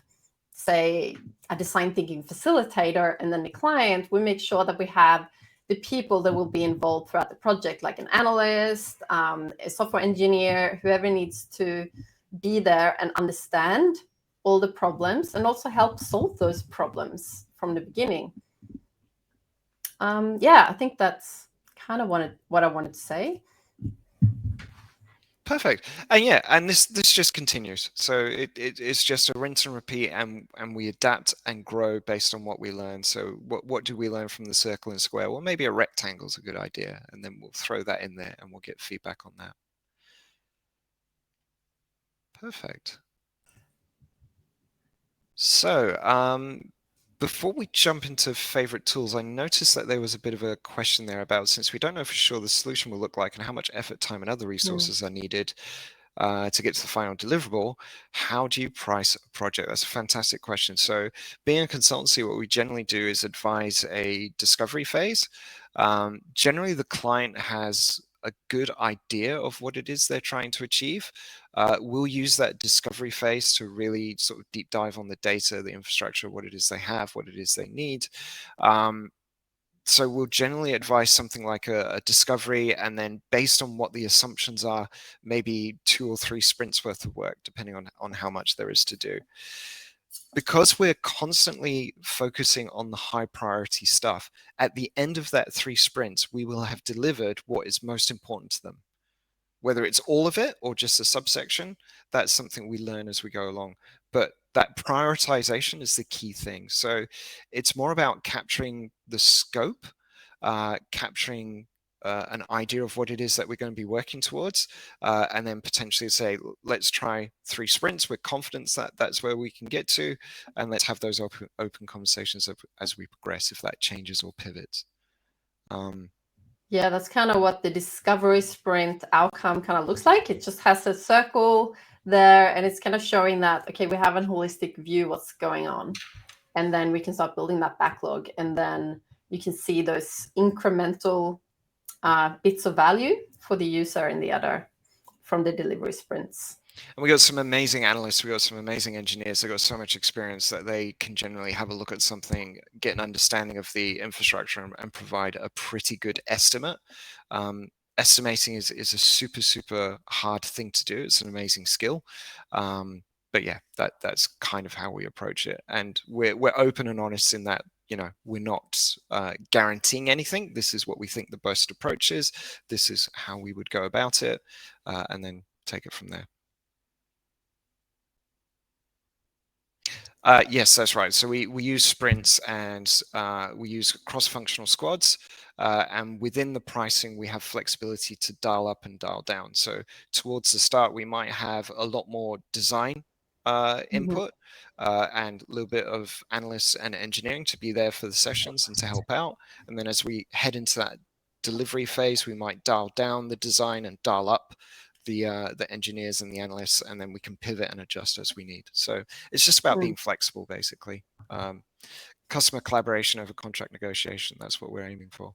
say, a design thinking facilitator and then the client. We make sure that we have the people that will be involved throughout the project, like an analyst, a software engineer, whoever needs to be there and understand all the problems and also help solve those problems from the beginning. I think that's kind of what I wanted to say. Perfect. And this just continues. So it's just a rinse and repeat, and we adapt and grow based on what we learn. So what do we learn from the circle and square? Well, maybe a rectangle is a good idea, and then we'll throw that in there and we'll get feedback on that. Perfect. So before we jump into favorite tools, I noticed that there was a bit of a question there about, since we don't know for sure the solution will look like and how much effort, time, and other resources are needed to get to the final deliverable, how do you price a project? That's a fantastic question. So being a consultancy, what we generally do is advise a discovery phase. Generally, the client has a good idea of what it is they're trying to achieve. We'll use that discovery phase to really sort of deep dive on the data, the infrastructure, what it is they have, what it is they need. So we'll generally advise something like a discovery, and then based on what the assumptions are, maybe 2 or 3 sprints worth of work, depending on how much there is to do. Because we're constantly focusing on the high priority stuff, at the end of that 3 sprints, we will have delivered what is most important to them. Whether it's all of it or just a subsection, that's something we learn as we go along. But that prioritization is the key thing. So it's more about capturing the scope, capturing an idea of what it is that we're going to be working towards, and then potentially say, let's try 3 sprints. We're confident that that's where we can get to, and let's have those open conversations as we progress, if that changes or pivots. Yeah, that's kind of what the discovery sprint outcome kind of looks like. It just has a circle there, and it's kind of showing that, okay, we have a holistic view what's going on. And then we can start building that backlog, and then you can see those incremental bits of value for the user in the other from the delivery sprints. And we got some amazing analysts, we got some amazing engineers. They've got so much experience that they can generally have a look at something, get an understanding of the infrastructure, and provide a pretty good estimate. Estimating is a super hard thing to do. It's an amazing skill. But yeah, that's kind of how we approach it. And we're open and honest in that, we're not guaranteeing anything. This is what we think the best approach is. This is how we would go about it, and then take it from there. Yes, that's right. So we use sprints, and we use cross-functional squads. And within the pricing, we have flexibility to dial up and dial down. So towards the start, we might have a lot more design input and a little bit of analysts and engineering to be there for the sessions and to help out. And then as we head into that delivery phase, we might dial down the design and dial up the engineers and the analysts, and then we can pivot and adjust as we need. So it's just about being flexible, basically. Customer collaboration over contract negotiation, that's what we're aiming for.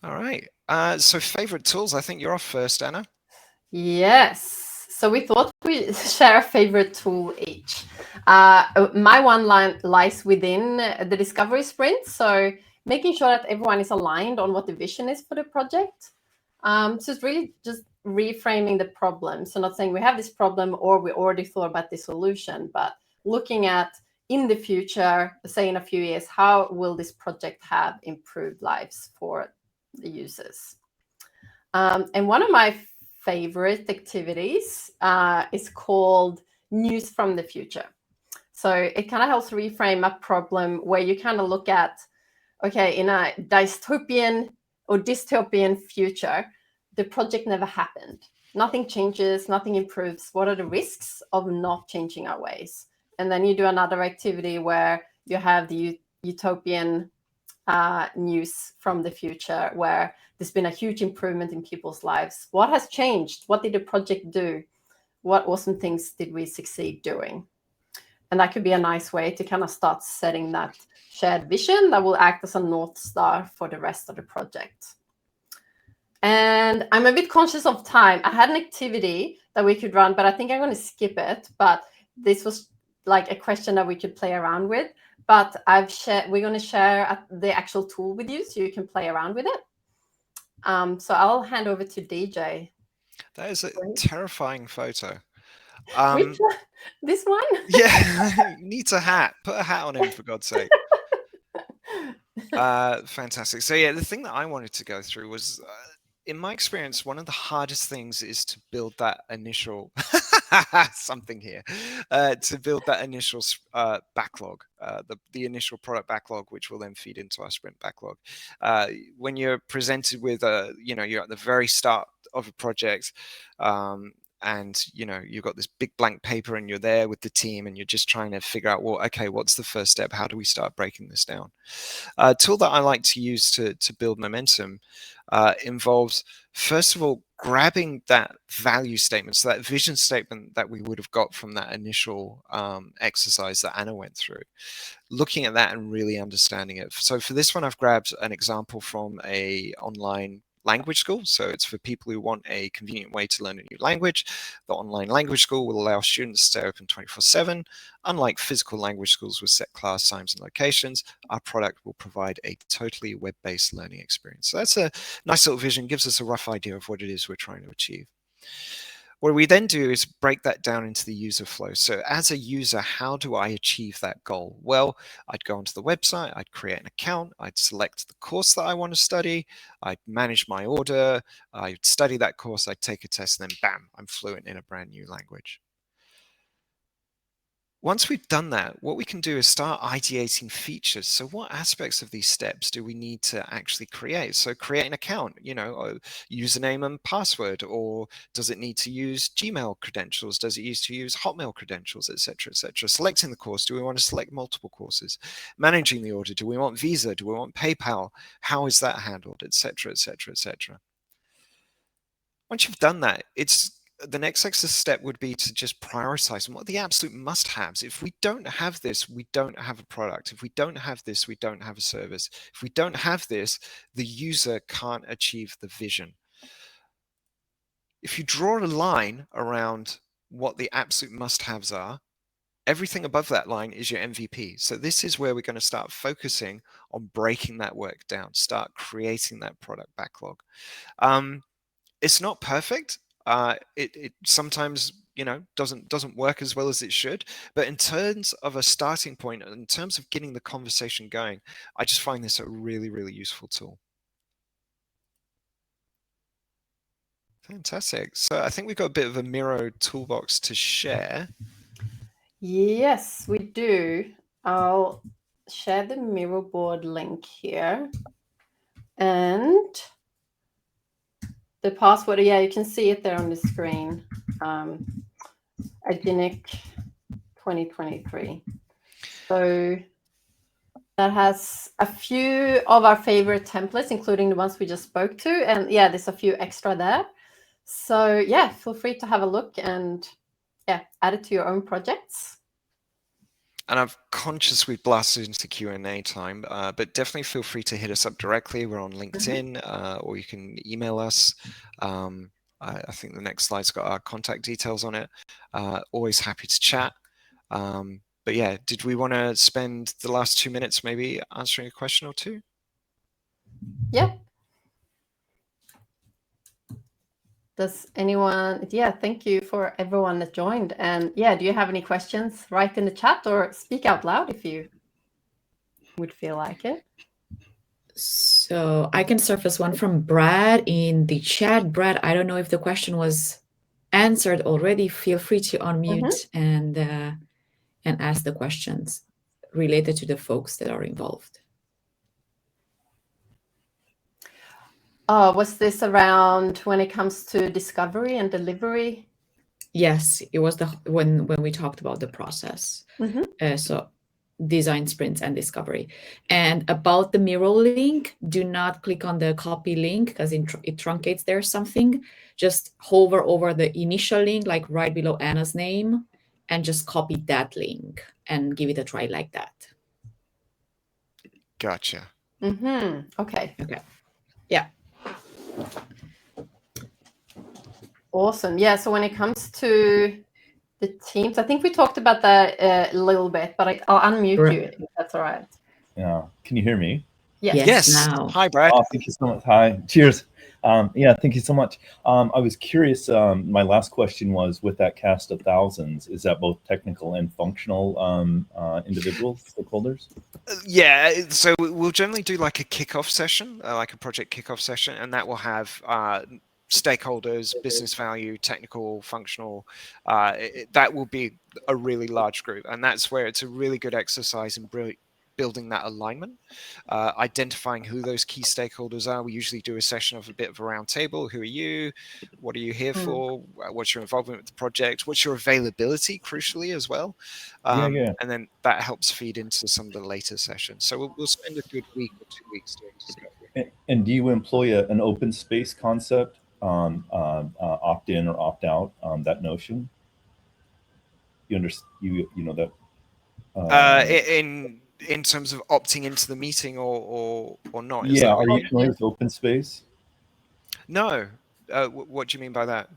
All right. So favorite tools, I think you're off first, Anna. Yes. So we thought we'd share a favorite tool each. My one line lies within the discovery sprint. So making sure that everyone is aligned on what the vision is for the project. So it's really just reframing the problem. So not saying we have this problem or we already thought about the solution, but looking at in the future, say in a few years, how will this project have improved lives for the users? And one of my favorite activities is called News from the Future. So it kind of helps reframe a problem where you kind of look at, okay, in a dystopian or dystopian future, the project never happened. Nothing changes, nothing improves. What are the risks of not changing our ways? And then you do another activity where you have the utopian news from the future where there's been a huge improvement in people's lives. What has changed? What did the project do? What awesome things did we succeed doing? And that could be a nice way to kind of start setting that shared vision that will act as a North Star for the rest of the project. And I'm a bit conscious of time. I had an activity that we could run, but I think I'm going to skip it. But this was like a question that we could play around with. But we're going to share the actual tool with you so you can play around with it. So I'll hand over to DJ. That is a terrifying photo. Which one? This one? Yeah, needs a hat. Put a hat on him, for God's sake. Fantastic. So yeah, the thing that I wanted to go through was, in my experience, one of the hardest things is to build that initial something here, to build that initial backlog, the initial product backlog, which will then feed into our sprint backlog. When you're presented with you're at the very start of a project, and you've got this big blank paper and you're there with the team and you're just trying to figure out, well, okay, what's the first step? How do we start breaking this down? A tool that I like to use to build momentum involves, first of all, grabbing that value statement, so that vision statement that we would have got from that initial exercise that Anna went through, looking at that and really understanding it. So for this one, I've grabbed an example from a online language school. So it's for people who want a convenient way to learn a new language. The online language school will allow students to stay open 24/7. Unlike physical language schools with set class times and locations, our product will provide a totally web-based learning experience. So that's a nice little vision, gives us a rough idea of what it is we're trying to achieve. What we then do is break that down into the user flow. So as a user, how do I achieve that goal? Well, I'd go onto the website, I'd create an account, I'd select the course that I want to study, I'd manage my order, I'd study that course, I'd take a test, and then bam, I'm fluent in a brand new language. Once we've done that, what we can do is start ideating features. So what aspects of these steps do we need to actually create? So create an account, username and password, or does it need to use Gmail credentials? Does it use Hotmail credentials, etc., etc.? Selecting the course. Do we want to select multiple courses? Managing the order. Do we want Visa? Do we want PayPal? How is that handled, etc., etc., etc.? Once you've done that, the next exercise step would be to just prioritize what are the absolute must-haves. If we don't have this, we don't have a product. If we don't have this, we don't have a service. If we don't have this, the user can't achieve the vision. If you draw a line around what the absolute must-haves are, everything above that line is your MVP. So this is where we're going to start focusing on breaking that work down, start creating that product backlog. It's not perfect. It sometimes doesn't work as well as it should, but in terms of a starting point, in terms of getting the conversation going, I just find this a really, really useful tool. Fantastic. So I think we've got a bit of a Miro toolbox to share. Yes, we do. I'll share the Miro board link here. And the password, yeah, you can see it there on the screen. Aginic 2023. So that has a few of our favorite templates, including the ones we just spoke to. And yeah, there's a few extra there. So yeah, feel free to have a look and add it to your own projects. And I'm conscious we've blasted into Q&A time, but definitely feel free to hit us up directly. We're on LinkedIn, or you can email us. I think the next slide's got our contact details on it. Always happy to chat. But yeah, did we want to spend the last 2 minutes maybe answering a question or two? Yeah. Does anyone? Yeah, thank you for everyone that joined. And yeah, do you have any questions? Write in the chat or speak out loud if you would feel like it. So I can surface one from Brad in the chat. Brad, I don't know if the question was answered already. Feel free to unmute and ask the questions related to the folks that are involved. Was this around when it comes to discovery and delivery? Yes, it was when we talked about the process. So design sprints and discovery. And about the Miro link, do not click on the copy link because it truncates there something. Just hover over the initial link, like right below Anna's name, and just copy that link and give it a try like that. Gotcha. Okay. Yeah. Awesome. Yeah. So when it comes to the teams, I think we talked about that a little bit, but I'll unmute you if that's all right. Yeah. Can you hear me? Yes. Now. Hi, Brad. Oh, thank you so much. Hi. Cheers. Yeah, thank you so much. I was curious, my last question was, with that cast of thousands, is that both technical and functional individuals, stakeholders? Yeah, so we'll generally do like a kickoff session, like a project kickoff session, and that will have stakeholders, business value, technical, functional. That will be a really large group, and that's where it's a really good exercise in building that alignment, identifying who those key stakeholders are. We usually do a session of a bit of a round table. Who are you? What are you here for? What's your involvement with the project? What's your availability, crucially, as well? And then that helps feed into some of the later sessions. So we'll spend a good week or 2 weeks doing discovery. And do you employ an open space concept, opt-in or opt-out, that notion? You know that? In terms of opting into the meeting or not? Yeah, are you familiar with open space? No. What do you mean by that?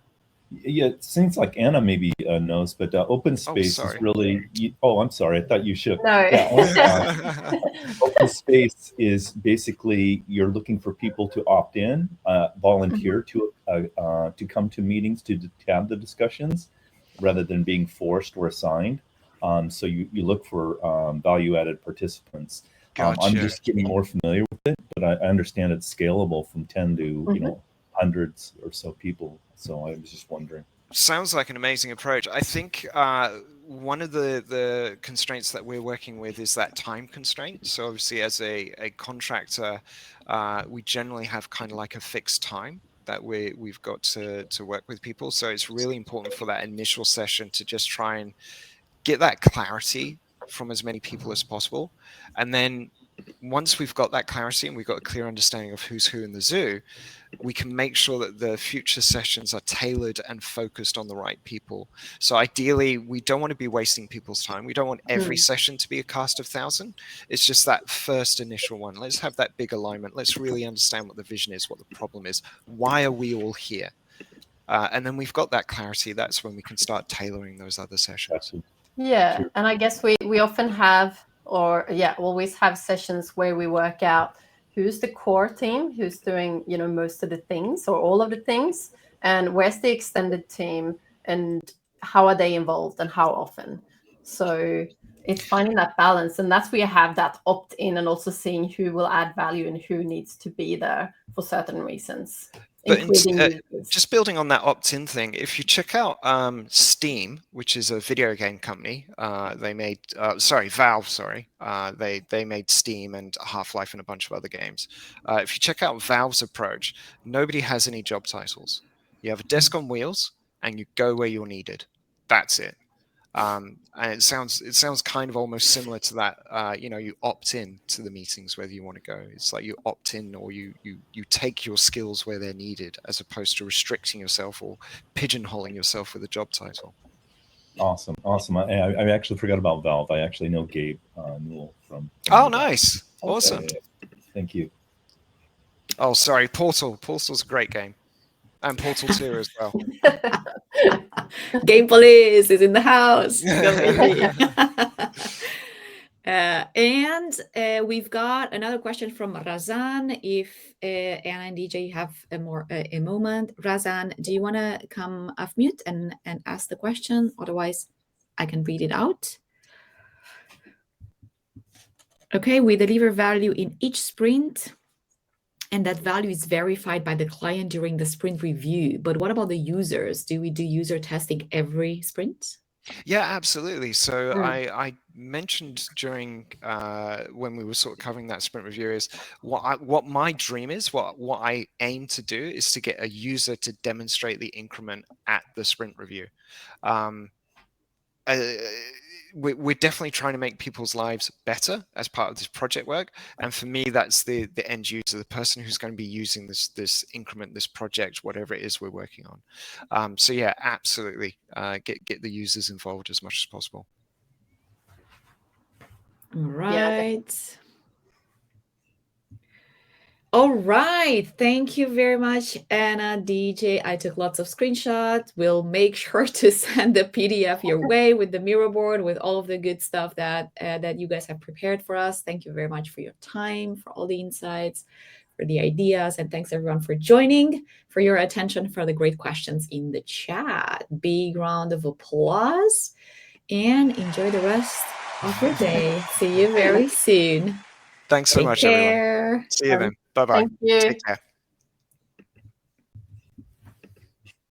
Yeah, it seems like Anna maybe knows, but open space is really. I'm sorry. I thought you should. No. Yeah, open space is basically you're looking for people to opt in, volunteer to come to meetings to have the discussions, rather than being forced or assigned. So you look for value-added participants. Gotcha. I'm just getting more familiar with it, but I understand it's scalable from 10 to hundreds or so people. So I was just wondering. Sounds like an amazing approach. I think one of the constraints that we're working with is that time constraint. So obviously, as a contractor, we generally have kind of like a fixed time that we've got to work with people. So it's really important for that initial session to just try and get that clarity from as many people as possible. And then once we've got that clarity and we've got a clear understanding of who's who in the zoo, we can make sure that the future sessions are tailored and focused on the right people. So ideally, we don't want to be wasting people's time. We don't want every session to be a cast of 1,000. It's just that first initial one. Let's have that big alignment. Let's really understand what the vision is, what the problem is. Why are we all here? And then we've got that clarity. That's when we can start tailoring those other sessions. Yeah, and I guess we often have, always have sessions where we work out who's the core team, who's doing, most of the things or all of the things, and where's the extended team and how are they involved and how often. So it's finding that balance, and that's where you have that opt-in and also seeing who will add value and who needs to be there for certain reasons. But just building on that opt-in thing, if you check out Steam, which is a video game company, they made Valve. They made Steam and Half-Life and a bunch of other games. If you check out Valve's approach, nobody has any job titles. You have a desk on wheels, and you go where you're needed. That's it. And it sounds kind of almost similar to that. You opt in to the meetings whether you want to go. It's like you opt in, or you take your skills where they're needed, as opposed to restricting yourself or pigeonholing yourself with a job title. Awesome. I actually forgot about Valve. I actually know Gabe Newell from. Oh, nice. Awesome. Thank you. Oh, sorry. Portal's a great game. And Portal 2 as well. Game Police is in the house. Go baby. And we've got another question from Razan. If Anna and DJ have a moment, Razan, do you want to come off mute and ask the question? Otherwise, I can read it out. Okay, we deliver value in each sprint, and that value is verified by the client during the sprint review. But what about the users? Do we do user testing every sprint? Yeah, absolutely. So I mentioned during when we were sort of covering that sprint review is what my dream is, what I aim to do is to get a user to demonstrate the increment at the sprint review. We're definitely trying to make people's lives better as part of this project work, and for me that's the end user, the person who's going to be using this increment, this project, whatever it is we're working on. So yeah, absolutely, get the users involved as much as possible. All right. All right. Thank you very much, Anna, DJ. I took lots of screenshots. We'll make sure to send the PDF your way with the Miro board, with all of the good stuff that you guys have prepared for us. Thank you very much for your time, for all the insights, for the ideas, and thanks everyone for joining, for your attention, for the great questions in the chat. Big round of applause, and enjoy the rest of your day. See you very soon. Thanks so much, everyone. See you then. Bye-bye. Thank you. Take care.